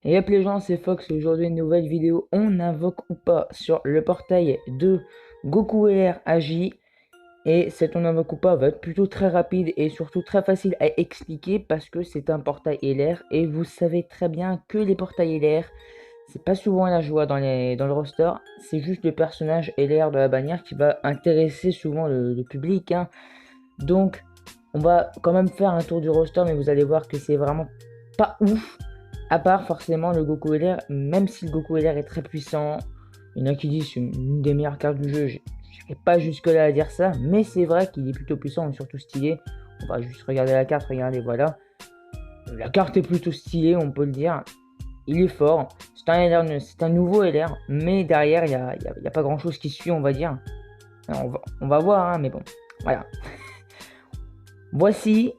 Et hop les gens, c'est Fox, aujourd'hui une nouvelle vidéo, on invoque ou pas sur le portail de Goku LR AJ. Et cet on invoque ou pas va être plutôt très rapide et surtout très facile à expliquer parce que c'est un portail LR. Et vous savez très bien que les portails LR, c'est pas souvent la joie dans le roster. C'est juste le personnage LR de la bannière qui va intéresser souvent le public, hein. Donc on va quand même faire un tour du roster, mais vous allez voir que c'est vraiment pas ouf. À part forcément le Goku LR, même si le Goku LR est très puissant, il y en a qui disent c'est une des meilleures cartes du jeu, je n'irai pas jusque là à dire ça, mais c'est vrai qu'il est plutôt puissant et surtout stylé. On va juste regarder la carte, regardez, voilà. La carte est plutôt stylée, on peut le dire. Il est fort, c'est un nouveau LR, mais derrière il y a pas grand chose qui suit, on va dire. Alors, on va voir, hein, mais bon, voilà. Voici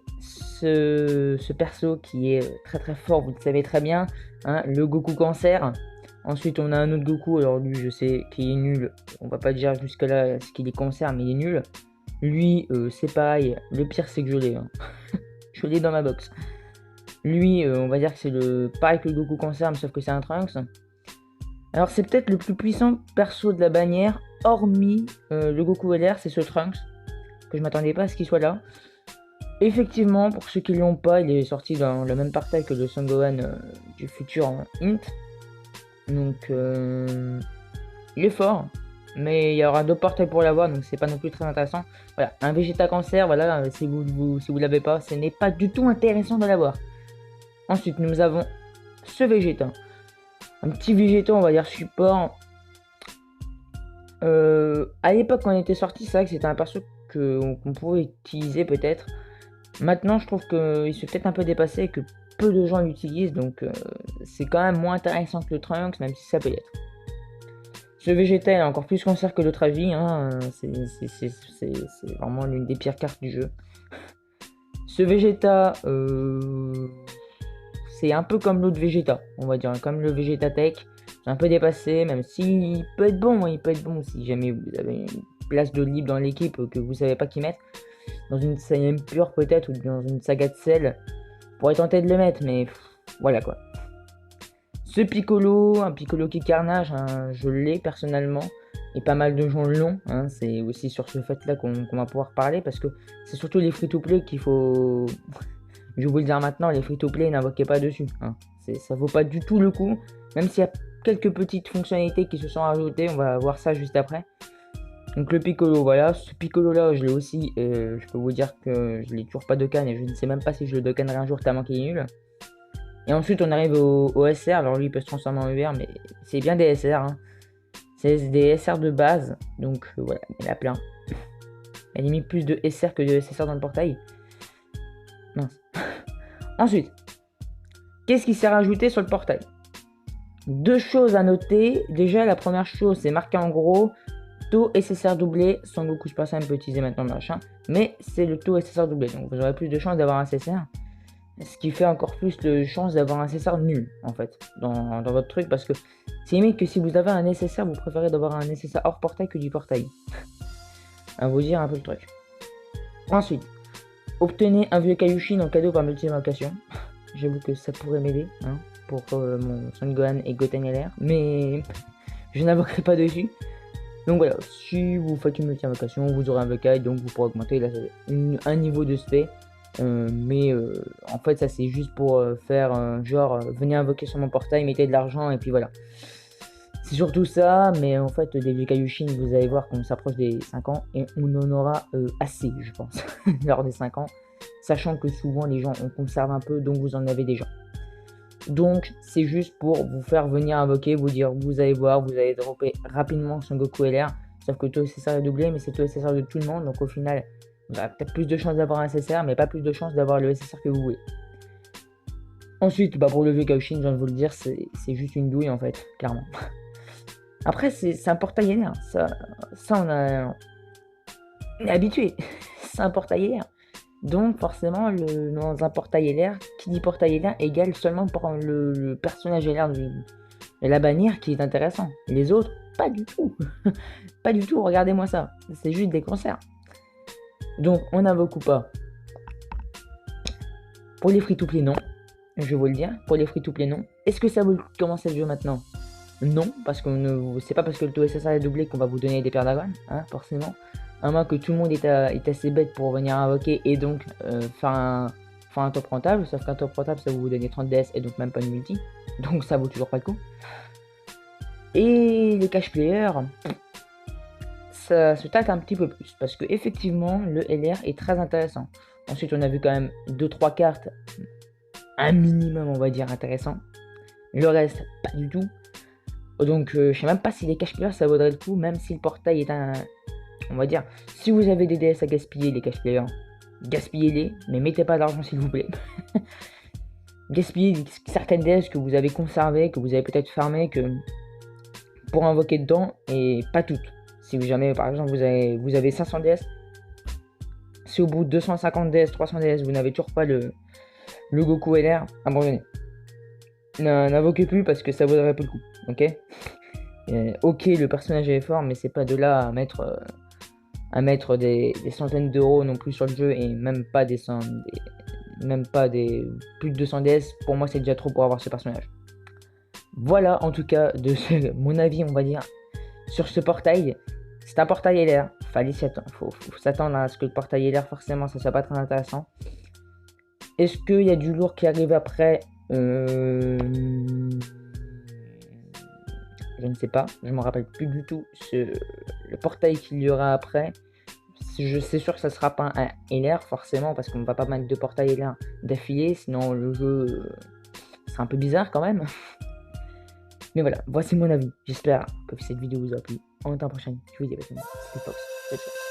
ce perso qui est très très fort, vous le savez très bien, hein, le Goku Cancer. Ensuite on a un autre Goku, alors lui je sais qu'il est nul, on va pas dire jusque là ce qu'il est Cancer, mais il est nul. Lui c'est pareil, le pire c'est que je l'ai, hein. Je l'ai dans ma box. Lui on va dire que c'est le pareil que le Goku Cancer, mais sauf que c'est un Trunks. Alors c'est peut-être le plus puissant perso de la bannière, hormis le Goku LR, c'est ce Trunks, que je m'attendais pas à ce qu'il soit là. Effectivement, pour ceux qui ne l'ont pas, il est sorti dans le même portail que le Son Gohan du futur en Int. Donc, il est fort. Mais il y aura d'autres portails pour l'avoir, donc c'est pas non plus très intéressant. Voilà, un Vegeta Cancer, voilà, si vous l'avez pas, ce n'est pas du tout intéressant de l'avoir. Ensuite, nous avons ce Vegeta. Un petit Vegeta, on va dire support. À l'époque, quand il était sorti, c'est vrai que c'était un perso qu'on pouvait utiliser peut-être. Maintenant, je trouve qu'il se fait peut-être un peu dépasser et que peu de gens l'utilisent, donc c'est quand même moins intéressant que le Trunks, même si ça peut l'être. Ce Vegeta est encore plus cancer que l'autre avis, hein, c'est vraiment l'une des pires cartes du jeu. Ce Vegeta, c'est un peu comme l'autre Vegeta, on va dire, comme le Vegeta Tech. C'est un peu dépassé, même s'il peut être bon, hein, il peut être bon si jamais vous avez une place de libre dans l'équipe que vous savez pas qui mettre. Dans une Saiyan pure peut-être, ou dans une saga de sel, pourrait tenter de le mettre, mais voilà quoi. Ce Piccolo, un Piccolo qui carnage, hein, je l'ai personnellement, et pas mal de gens l'ont, hein, c'est aussi sur ce fait là qu'on va pouvoir parler, parce que c'est surtout les free-to-play qu'il faut... Je vais vous le dire maintenant, les free-to-play, n'invoquez pas dessus, hein. Ça vaut pas du tout le coup, même s'il y a quelques petites fonctionnalités qui se sont ajoutées, on va voir ça juste après. Donc le Piccolo, voilà, ce Piccolo là je l'ai aussi, je peux vous dire que je l'ai toujours pas de canne et je ne sais même pas si je le decannerai un jour tellement qu'il est nul. Et ensuite on arrive au SR, alors lui il peut se transformer en UR mais c'est bien des SR, hein. C'est des SR de base, donc voilà, il y en a plein. Il y a limite plus de SR que de SSR dans le portail. Mince. Ensuite, qu'est-ce qui s'est rajouté sur le portail? Deux choses à noter, déjà la première chose c'est marqué en gros taux SSR doublé, Son Goku Super Saiyan peut utiliser maintenant le machin, mais c'est le taux SSR doublé, donc vous aurez plus de chances d'avoir un SSR, ce qui fait encore plus de chances d'avoir un SSR nul en fait dans votre truc, parce que c'est limite que si vous avez un SSR, vous préférez d'avoir un SSR hors portail que du portail. À vous dire un peu le truc. Ensuite, obtenez un vieux Kaioshin en cadeau par multi-invocation. J'avoue que ça pourrait m'aider, hein, pour mon Son Gohan et Goten LR, mais je n'invoquerai pas dessus. Donc voilà, si vous faites une multi-invocation, vous aurez un VK, donc vous pourrez augmenter un niveau de spé. Mais en fait, ça c'est juste pour faire genre, venez invoquer sur mon portail, mettez de l'argent, et puis voilà. C'est surtout ça, mais en fait, des Vikayushin, vous allez voir qu'on s'approche des 5 ans, et on en aura assez, je pense, lors des 5 ans. Sachant que souvent les gens en conservent un peu, donc vous en avez déjà. Donc c'est juste pour vous faire venir invoquer, vous dire vous allez voir, vous allez dropper rapidement son Goku LR. Sauf que tout SSR est doublé, mais c'est tout SSR de tout le monde. Donc au final, vous aurez peut-être plus de chances d'avoir un SSR, mais pas plus de chances d'avoir le SSR que vous voulez. Ensuite, bah pour le Vekaushin, je viens de vous le dire, c'est juste une douille en fait, clairement. Après, c'est un portail LR. Ça on est habitué. C'est un portail LR. Donc forcément, dans un portail LR, qui dit portail LR égale seulement pour le personnage LR de la bannière qui est intéressant. Les autres, pas du tout. Pas du tout, regardez-moi ça. C'est juste des concerts. Donc on invoque ou pas. Pour les free-to-play, non. je vais vous le dire. Pour les free-to-play, non. Est-ce que ça vaut commencer le jeu maintenant? Non, parce que c'est pas parce que le taux SSR est doublé qu'on va vous donner des paires d'agron, hein, forcément. À moins que tout le monde est assez bête pour venir invoquer et donc faire un top rentable. Sauf qu'un top rentable, ça va vous donner 30 DS et donc même pas une multi. Donc ça vaut toujours pas le coup. Et les cash players, ça se tâte un petit peu plus parce que effectivement le LR est très intéressant. Ensuite on a vu quand même 2-3 cartes, un minimum on va dire intéressant. Le reste pas du tout. Donc je sais même pas si les cash players ça vaudrait le coup, même si le portail est un... On va dire, si vous avez des DS à gaspiller les cash players, gaspillez-les, mais mettez pas d'argent s'il vous plaît. Gaspillez certaines DS que vous avez conservées, que vous avez peut-être farmées, que pour invoquer dedans, et pas toutes. Si vous jamais, par exemple, vous avez 500 DS, si au bout de 250 DS, 300 DS, vous n'avez toujours pas le Goku LR, abandonnez. N'invoquez plus parce que ça vaudrait pas le coup, ok. Ok, le personnage est fort, mais c'est pas de là à mettre des centaines d'euros non plus sur le jeu, et même pas des plus de 200 DS. Pour moi, c'est déjà trop pour avoir ce personnage. Voilà, en tout cas, mon avis, on va dire, sur ce portail. C'est un portail LR. Faut s'attendre à ce que le portail LR, forcément, ça soit pas très intéressant. Est-ce qu'il y a du lourd qui arrive après? Je ne sais pas. Je me rappelle plus du tout le portail qu'il y aura après. C'est sûr que ça sera pas un LR, forcément, parce qu'on ne va pas mettre de portail LR d'affilée, sinon le jeu sera un peu bizarre quand même. Mais voilà, voici mon avis. J'espère que cette vidéo vous a plu. En temps prochain, je vous dis à la prochaine. C'était Fox.